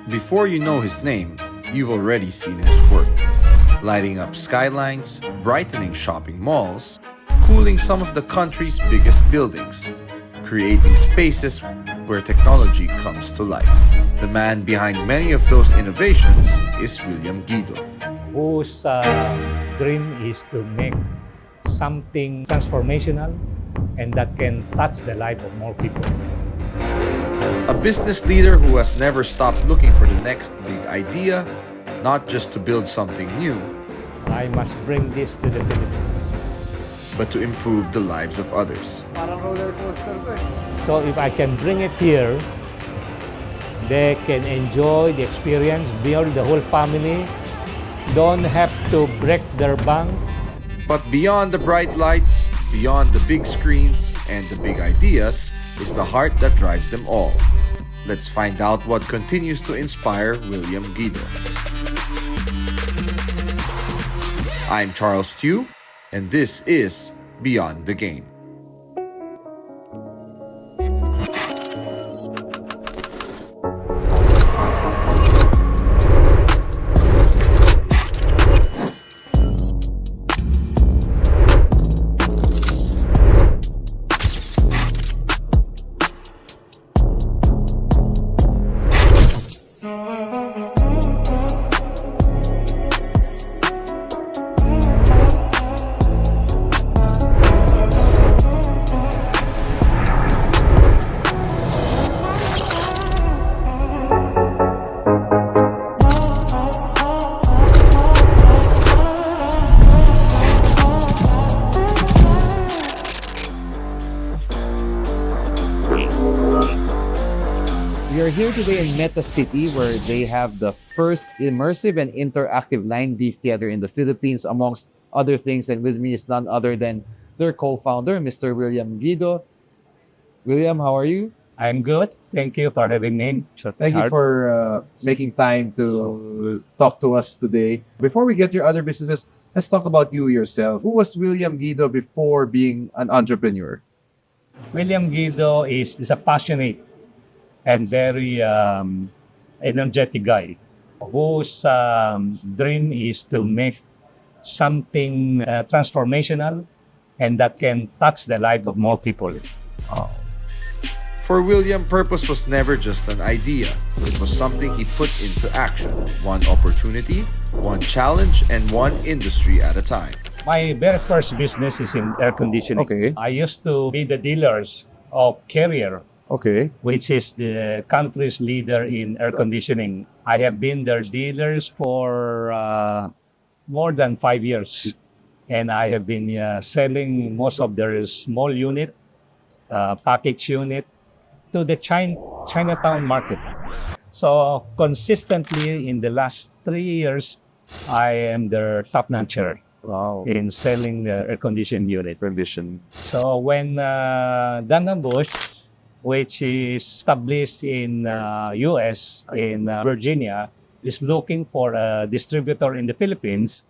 Before you know his name, you've already seen his work. Lighting up skylines, brightening shopping malls, cooling some of the country's biggest buildings, creating spaces where technology comes to life. The man behind many of those innovations is William Guido. Whose dream is to make something transformational and that can touch the life of more people. A business leader who has never stopped looking for the next big idea, not just to build something new, I must bring this to the Philippines. but to improve the lives of others. Parang roller coaster to eh. So if I can bring it here, they can enjoy the experience, build the whole family, don't have to break their bank. But beyond the bright lights, beyond the big screens, and the big ideas, is the heart that drives them all. Let's find out what continues to inspire William Guido. I'm Charles Tiu, and this is Beyond the Game. We are here today in Meta City where they have the first immersive and interactive 9D theater in the Philippines, amongst other things. And with me is none other than their co-founder, Mr. William Guido. William, how are you? I'm good. Thank you for having me. Thank you for making time to talk to us today. Before we get your other businesses, let's talk about you yourself. Who was William Guido before being an entrepreneur? William Guido is a passionate and very energetic guy whose dream is to make something transformational and that can touch the life of more people. For William, purpose was never just an idea. It was something he put into action. One opportunity, one challenge, and one industry at a time. My very first business is in air conditioning. Okay. I used to be the dealers of Carrier, Okay. which is the country's leader in air conditioning. I have been their dealers for more than 5 years. And I have been selling most of their small unit, package unit, to the Chinatown market. So consistently in the last 3 years, I am their top notcher Wow. in selling the air conditioning unit. Rendition. So when Dun& Bush, which is established in US, in Virginia, is looking for a distributor in the Philippines,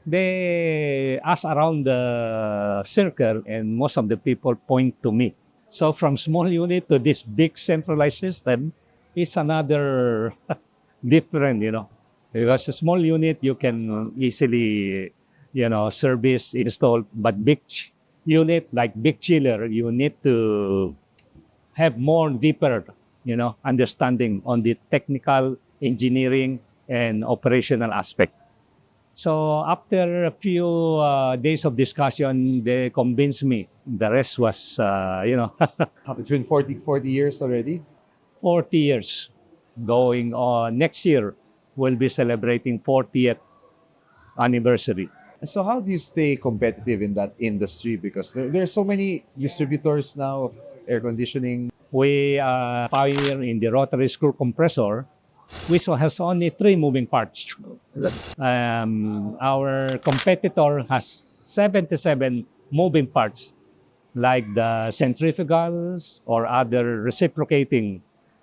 they ask around the circle and most of the people point to me. So from small unit to this big centralized system is another different, because a small unit you can easily, service, install, but big unit like big chiller, you need to have more deeper, understanding on the technical, engineering, and operational aspect. So after a few days of discussion, they convinced me. The rest was, It's been 40 years already. 40 years going on. Next year, we'll be celebrating 40th anniversary. So how do you stay competitive in that industry? Because there are so many distributors now of air conditioning. We are pioneer in the rotary screw compressor, which has only 3 moving parts. Our competitor has 77 moving parts, like the centrifugals or other reciprocating.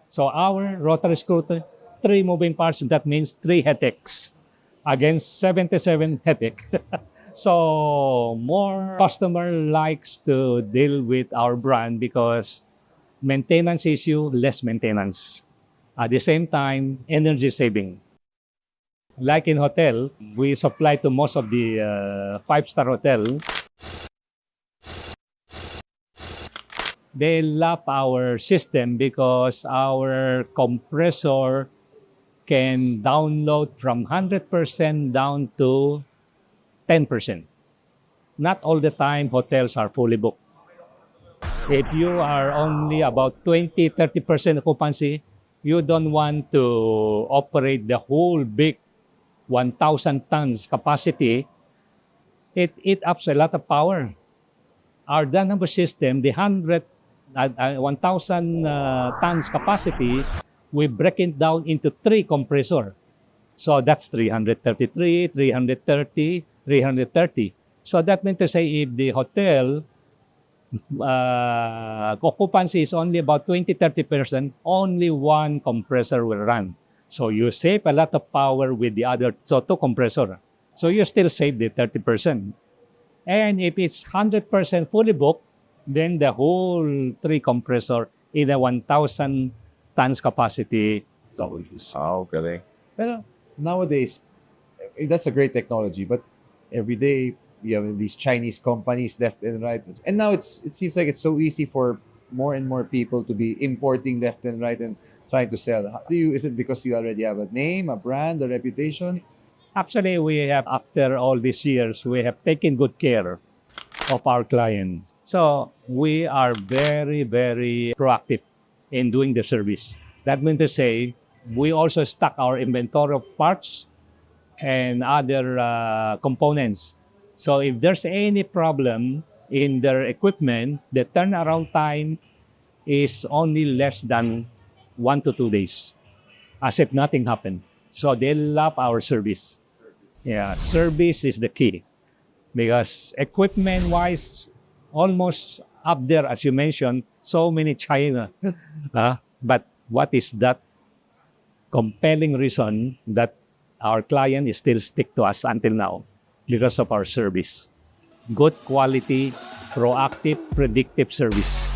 So our rotary screw, 3 moving parts, that means 3 headaches against 77 headache. So more customer likes to deal with our brand because maintenance issue, less maintenance. At the same time, energy saving. Like in hotel, we supply to most of the five-star hotel. They love our system because our compressor can download from 100% down to 10%. Not all the time hotels are fully booked. If you are only about 20-30% occupancy, you don't want to operate the whole big 1,000 tons capacity. It ups a lot of power. Our dynamo system, the 1,000 tons capacity, we break it down into 3 compressor. So that's 333, 330, 330. So that means to say if the hotel occupancy is only about 20-30%, only 1 compressor will run. So you save a lot of power with the other 2 compressor. So you still save the 30%. And if it's 100% fully booked, then the whole 3 compressor in a 1,000 tons capacity doubles. Okay. Pero nowadays, that's a great technology, but every day you have these Chinese companies left and right. And now it seems like it's so easy for more and more people to be importing left and right and trying to sell. Is it because you already have a name, a brand, a reputation? Actually, we have, after all these years, we have taken good care of our clients. So we are very, very proactive in doing the service. That means to say, we also stock our inventory of parts and other components. So if there's any problem in their equipment, the turnaround time is only less than 1 to 2 days, as if nothing happened. So they love our service. Yeah, service is the key because equipment-wise, almost up there, as you mentioned, so many China. But what is that compelling reason that our client is still stick to us until now? Because of our service. Good quality, proactive, predictive service.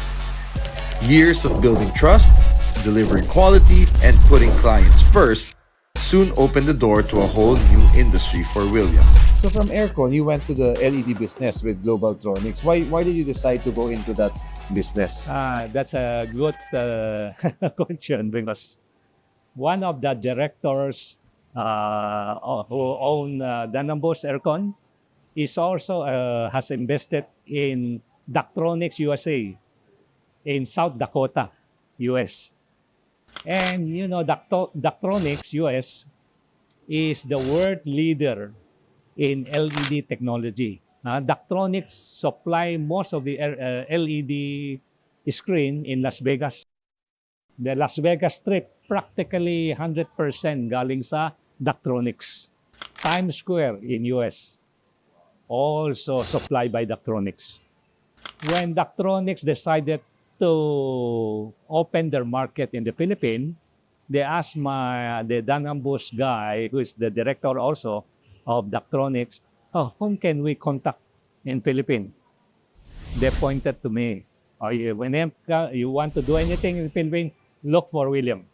Years of building trust, delivering quality, and putting clients first soon opened the door to a whole new industry for William. So from aircon, you went to the LED business with Globaltronics. Why did you decide to go into that business? That's a good question because one of the directors who own Danambos Aircon is also has invested in Daktronics USA in South Dakota, US. And you know, Daktronics US is the world leader in LED technology. Daktronics supply most of the LED screen in Las Vegas. The Las Vegas Strip, practically 100% galing sa Daktronics. Times Square in US, also supplied by Daktronics. When Daktronics decided to open their market in the Philippines, they asked the Danambos guy, who is the director also of Daktronics, whom can we contact in Philippines? They pointed to me. Whenever you want to do anything in the Philippines, look for William.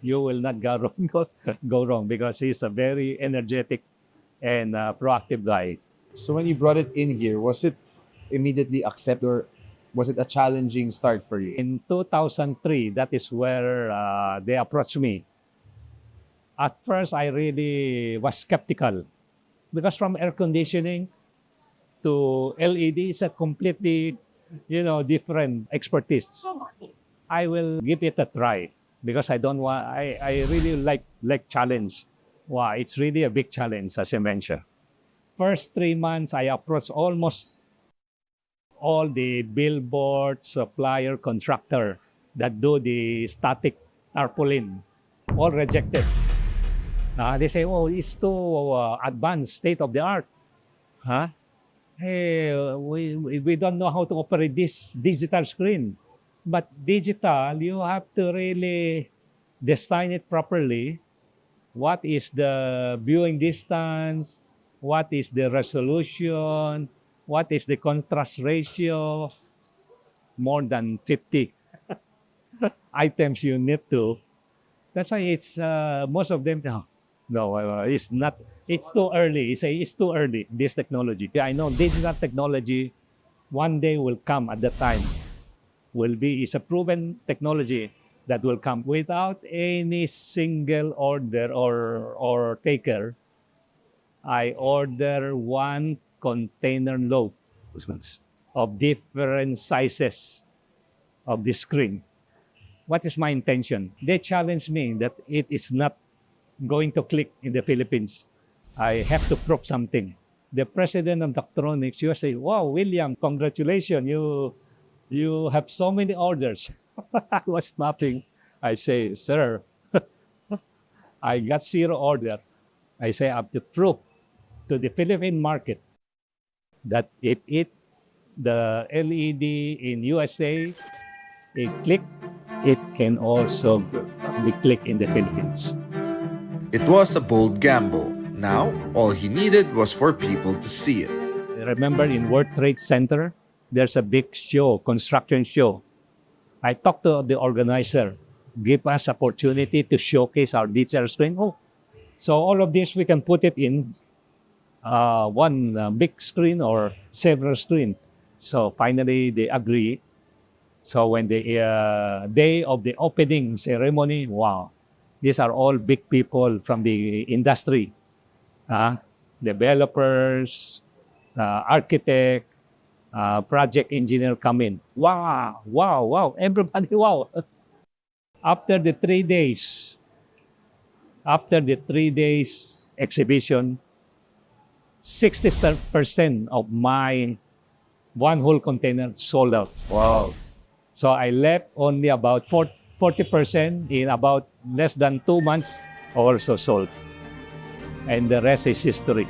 You will not go wrong because he's a very energetic and proactive guy. So when you brought it in here, was it immediately accepted or was it a challenging start for you? In 2003, that is where they approached me. At first, I really was skeptical because from air conditioning to LED is a completely, different expertise. I will give it a try because I don't want. I really like challenge. Wow, it's really a big challenge, as you mentioned. First 3 months, I approached almost all the billboard supplier contractor that do the static tarpaulin, all rejected. They say, "Oh, it's too advanced, state of the art." Hey, we don't know how to operate this digital screen. But digital, you have to really design it properly. What is the viewing distance? What is the resolution? What is the contrast ratio? More than 50 items you need to That's why it's most of them. No, it's not. It's too early. It's too early. This technology. I know digital technology one day will come. At the time, will be. It's a proven technology that will come without any single order or taker. I order one container load of different sizes of the screen. What is my intention? They challenge me that it is not going to click in the Philippines. I have to prove something. The president of Doctronics, you say, "Wow, William, congratulations! You have so many orders." I was nothing. I say, "Sir, I got zero order." I say, I have to prove to the Philippine market that if the LED in USA, it click, it can also be clicked in the Philippines. It was a bold gamble. Now, all he needed was for people to see it. Remember in World Trade Center, there's a big show, construction show. I talked to the organizer, give us opportunity to showcase our digital screen. Oh, so all of this we can put it in one big screen or several screen. So finally they agree. So when the day of the opening ceremony, wow, these are all big people from the industry, developers, architect, project engineer come in. Wow, wow, wow, everybody, wow. After the 3 days exhibition, 60% of my one whole container sold out. Wow. So I left only about 40% in about less than 2 months also sold. And the rest is history.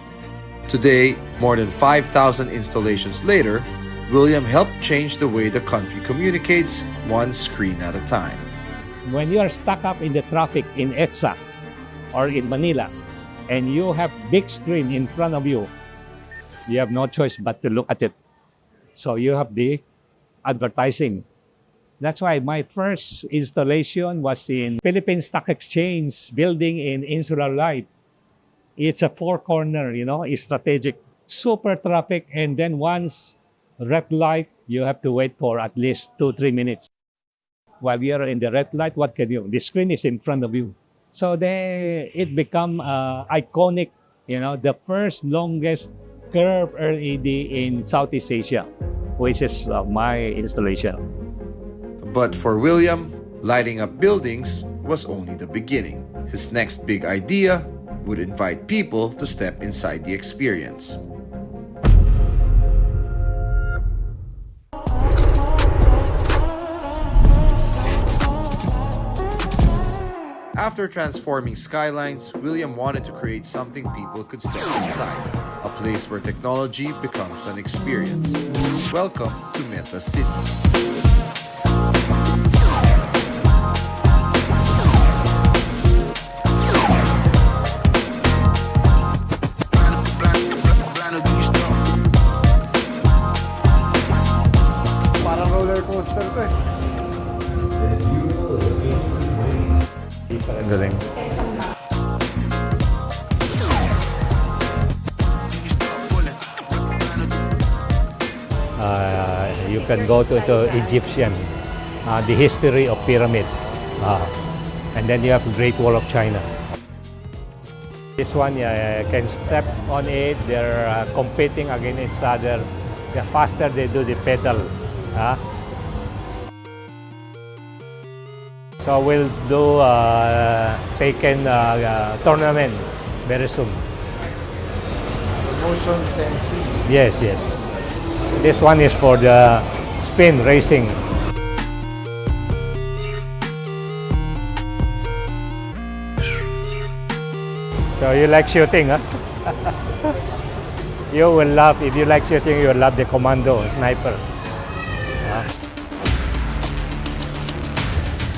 Today, more than 5,000 installations later, William helped change the way the country communicates one screen at a time. When you are stuck up in the traffic in EDSA or in Manila, and you have big screen in front of you, you have no choice but to look at it. So you have the advertising. That's why my first installation was in Philippine Stock Exchange building in Insular Light. It's a four-corner, it's strategic. Super traffic, and then once red light, you have to wait for at least 2-3 minutes. While you are in the red light, what can you? The screen is in front of you. So it become iconic, the first longest curved LED in Southeast Asia, which is my installation. But for William, lighting up buildings was only the beginning. His next big idea would invite people to step inside the experience. After transforming skylines, William wanted to create something people could step inside, a place where technology becomes an experience. Welcome to Meta City. Parang roller coaster to eh. Ang galing. You can go to Egyptian, the history of pyramid, and then you have the Great Wall of China. This one, you can step on it. They're competing against each other. The faster they do the pedal. So we'll do Taken tournament very soon. Motion sensing. Yes, yes. This one is for the spin racing. So you like shooting, huh? You will love, if you like shooting, you will love the commando, sniper.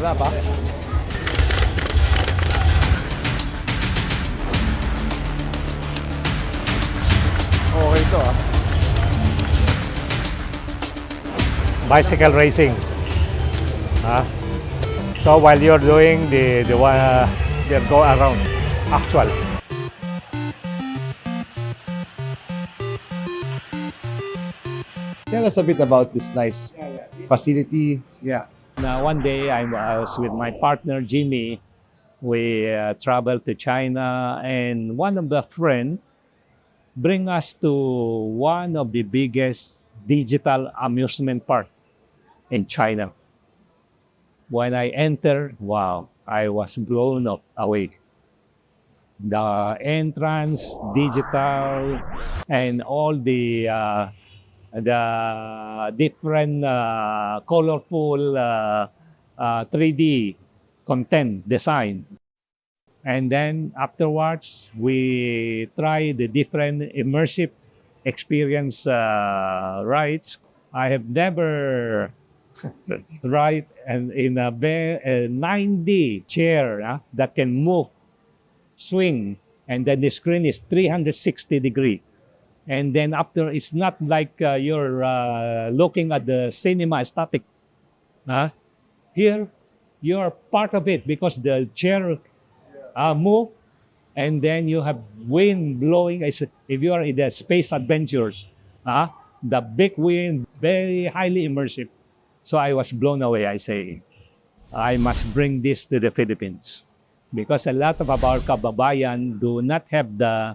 Wala pa? Okay to ah. Bicycle racing. So while you're doing the go around actual. Tell us a bit about this nice facility. Yeah. Now one day I was with my partner Jimmy. We traveled to China, and one of the friend bring us to one of the biggest digital amusement park in China. When I entered, wow, I was blown away. The entrance, digital, and all the different colorful 3D content design. And then afterwards, we try the different immersive experience rides. I have never tried in a 9D chair that can move, swing, and then the screen is 360 degree. And then after, it's not like you're looking at the cinema static. Here, you're part of it because the chair move, and then you have wind blowing. If you are in the space adventures, the big wind, very highly immersive. So I was blown away. I say, I must bring this to the Philippines because a lot of our kababayan do not have the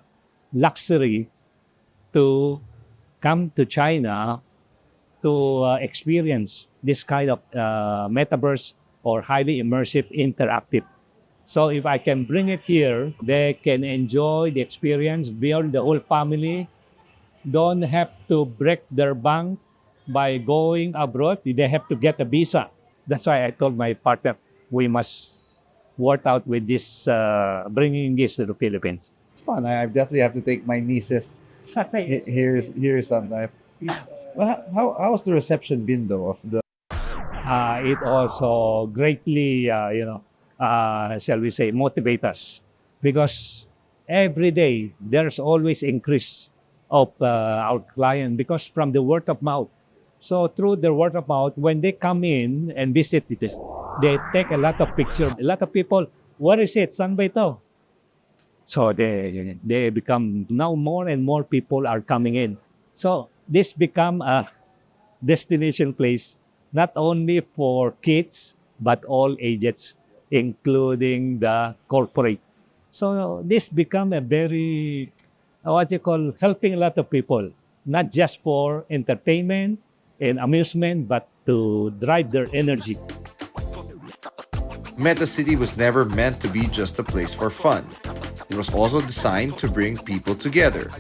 luxury to come to China to experience this kind of metaverse or highly immersive interactive. So if I can bring it here, they can enjoy the experience, build the whole family, don't have to break their bank by going abroad. They have to get a visa. That's why I told my partner, we must work out with this, bringing this to the Philippines. It's fun. I definitely have to take my nieces. Here's sometime. Well, how's the reception been though of the? It also greatly, shall we say, motivate us because every day there's always increase of our client because from the word of mouth. So through the word of mouth, when they come in and visit it, they take a lot of pictures. A lot of people, what is it? Saan ba ito? So they become, now more and more people are coming in. So this become a destination place, not only for kids, but all ages, including the corporate. So this become a very, helping a lot of people, not just for entertainment and amusement, but to drive their energy. Meta City was never meant to be just a place for fun. It was also designed to bring people together.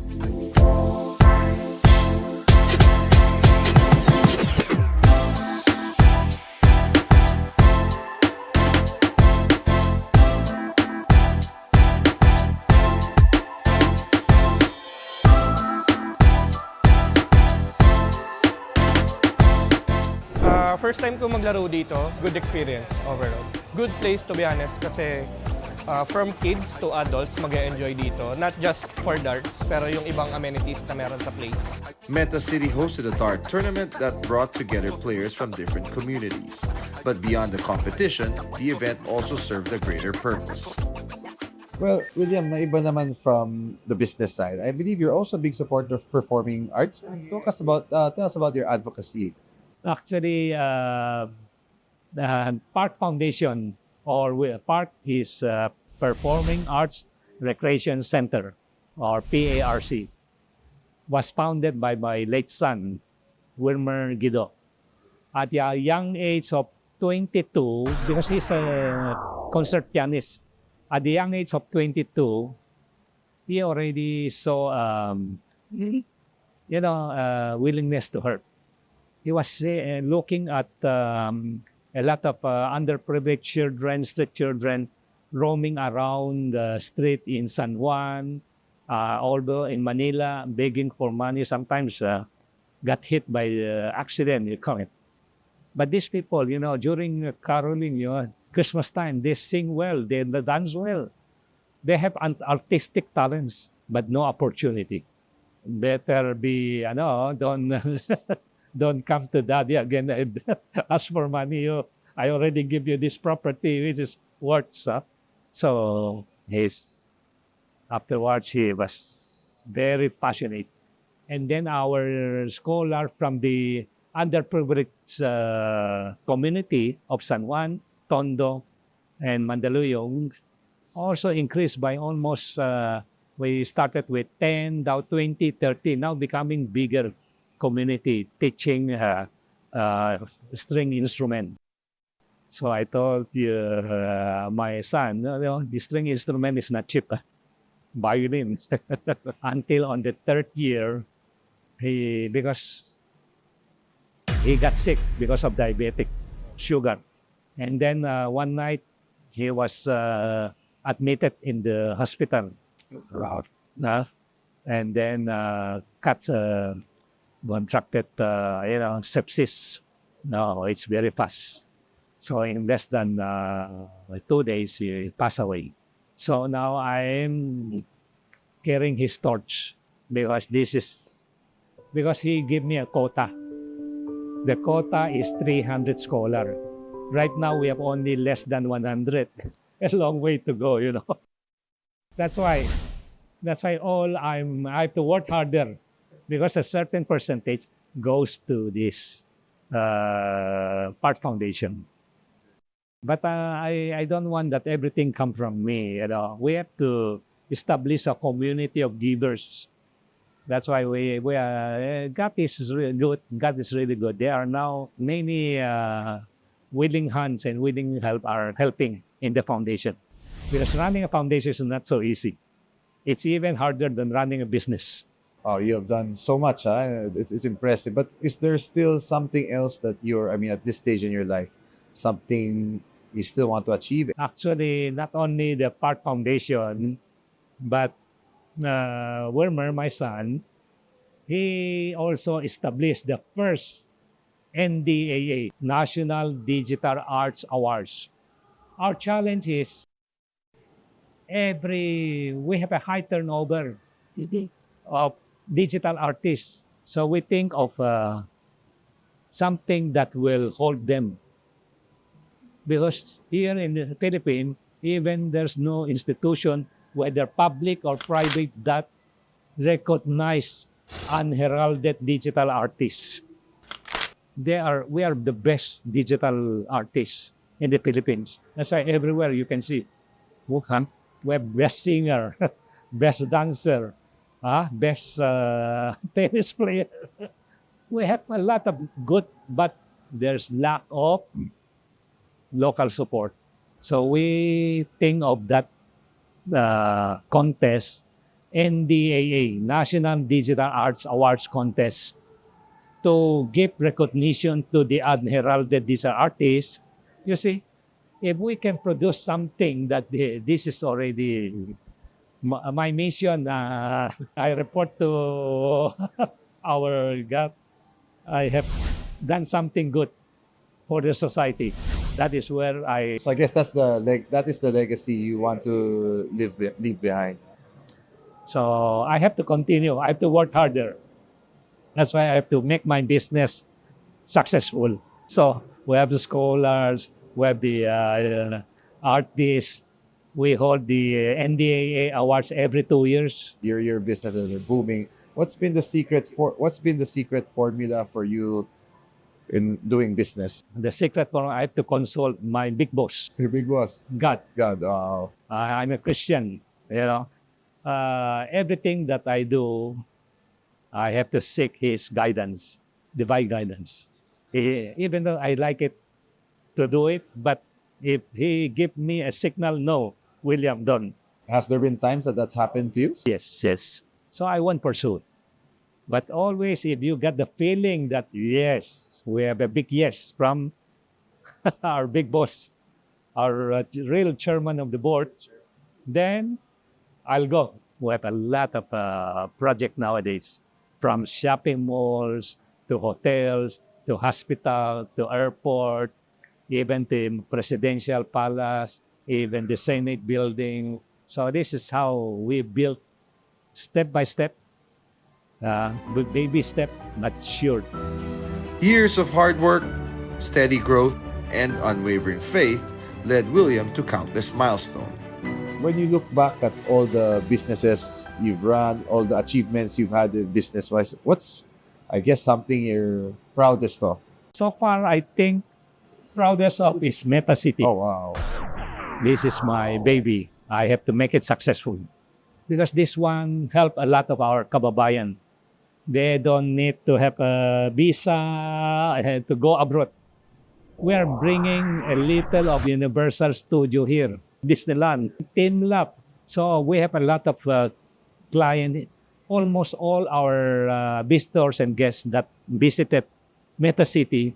First time ko maglaro dito, good experience overall. Good place to be honest kasi from kids to adults mag-enjoy dito. Not just for darts, pero yung ibang amenities na meron sa place. Meta City hosted a dart tournament that brought together players from different communities. But beyond the competition, the event also served a greater purpose. Well, William, naiba naman from the business side. I believe you're also a big supporter of performing arts. Tell us about your advocacy. Actually, the PARC Foundation, or PARC is Performing Arts Recreation Center, or PARC, was founded by my late son, William Guido. At the young age of 22, because he's a concert pianist, at the young age of 22, he already saw, willingness to hurt. He was looking at a lot of underprivileged children, street children, roaming around the street in San Juan, although in Manila, begging for money, sometimes got hit by accident, you call it. But these people, during caroling, Christmas time, they sing well, they dance well. They have artistic talents, but no opportunity. Better be, don't... Don't come to daddy again. Ask for money. I already give you this property, which is worth stuff. So afterwards, he was very passionate. And then our scholar from the underprivileged community of San Juan, Tondo, and Mandaluyong also increased by almost, we started with 10, now 20, 30, now becoming bigger community teaching string instrument. So I told my son, the string instrument is not cheap. Violin. Until on the third year, because he got sick because of diabetic sugar. And then one night, he was admitted in the hospital. And then contracted, sepsis. No, it's very fast. So in less than 2 days, he passed away. So now I am carrying his torch because he gave me a quota. The quota is 300 scholar. Right now we have only less than 100. A long way to go, That's why I have to work harder because a certain percentage goes to this PARC Foundation. But I don't want that everything come from me. We have to establish a community of givers. That's why God is really good. God is really good. There are now many willing hands and willing help are helping in the foundation. Because running a foundation is not so easy. It's even harder than running a business. Oh, you have done so much. It's impressive. But is there still something else that at this stage in your life, something you still want to achieve? Actually, not only the PARC Foundation, but Wilmer, my son, he also established the first NDAA, National Digital Arts Awards. Our challenge is we have a high turnover of digital artists. So we think of something that will hold them. Because here in the Philippines, even there's no institution, whether public or private, that recognize unheralded digital artists. We are the best digital artists in the Philippines. That's why everywhere you can see, we have best singer, best dancer, best tennis player. We have a lot of good, but there's lack of local support. So we think of that contest, NDAA, National Digital Arts Awards Contest, to give recognition to the unheralded digital artists. You see, if we can produce something that this is already my mission, I report to our God, I have done something good for the society. That is where So I guess that is the legacy you want to leave behind. So I have to continue. I have to work harder. That's why I have to make my business successful. So we have the scholars, we have the artists. We hold the NDAA awards every 2 years. Your businesses are booming. What's been the secret formula for you in doing business? The secret for I have to consult my big boss, Your big boss, God. God. Wow. I'm a Christian, everything that I do, I have to seek His guidance, divine guidance. Even though I like it to do it, but if He give me a signal, no, William, don't. Has there been times that's happened to you? Yes. So I won't pursue. But always, if you get the feeling that yes, we have a big yes from our big boss, our real chairman of the board, then I'll go. We have a lot of project nowadays, from shopping malls to hotels to hospital to airport, even the presidential palace, even the Senate building. So this is how we built step by step, with baby step, but sure. Years of hard work, steady growth, and unwavering faith led William to countless milestones. When you look back at all the businesses you've run, all the achievements you've had in business-wise, what's, I guess, something you're proudest of? So far, I think proudest of is Meta City. Oh, wow. This is my baby. I have to make it successful. Because this one helped a lot of our kababayan. They don't need to have a visa to go abroad. We are bringing a little of Universal Studio here, Disneyland, Team Lab. So we have a lot of clients. Almost all our visitors and guests that visited Meta City,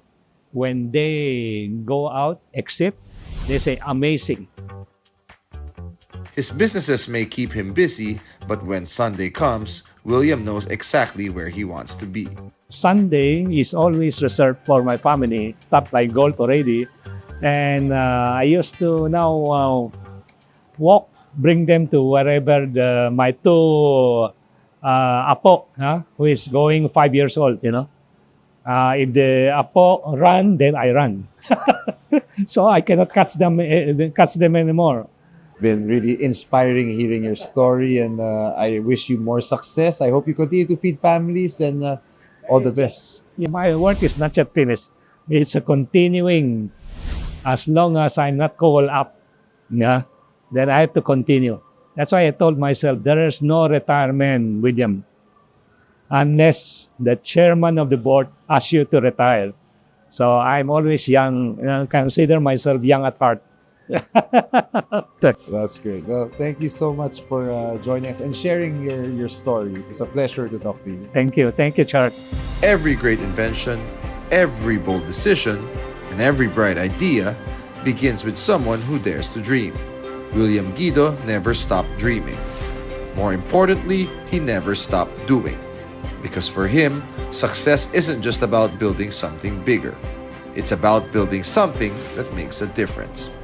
when they go out, exit, they say, amazing. His businesses may keep him busy, but when Sunday comes, William knows exactly where he wants to be. Sunday is always reserved for my family. Stop by golf already. And I used to now walk, bring them to wherever my two apo, who is going 5 years old, If the apo run, then I run. So I cannot catch them anymore. Been really inspiring hearing your story, and I wish you more success. I hope you continue to feed families, and all the best. Yeah, my work is not yet finished. It's a continuing. As long as I'm not called up, then I have to continue. That's why I told myself there is no retirement, William, unless the chairman of the board asks you to retire. So I'm always young. Consider myself young at heart. That's great. Well, thank you so much for joining us and sharing your story. It's a pleasure to talk to you. Thank you, Charles. Every great invention, every bold decision, and every bright idea begins with someone who dares to dream. William Guido never stopped dreaming. More importantly, he never stopped doing. Because for him, success isn't just about building something bigger. It's about building something that makes a difference.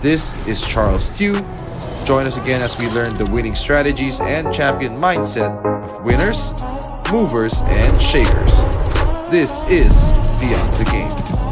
This is Charles Tiu. Join us again as we learn the winning strategies and champion mindset of winners, movers, and shakers. This is Beyond the Game.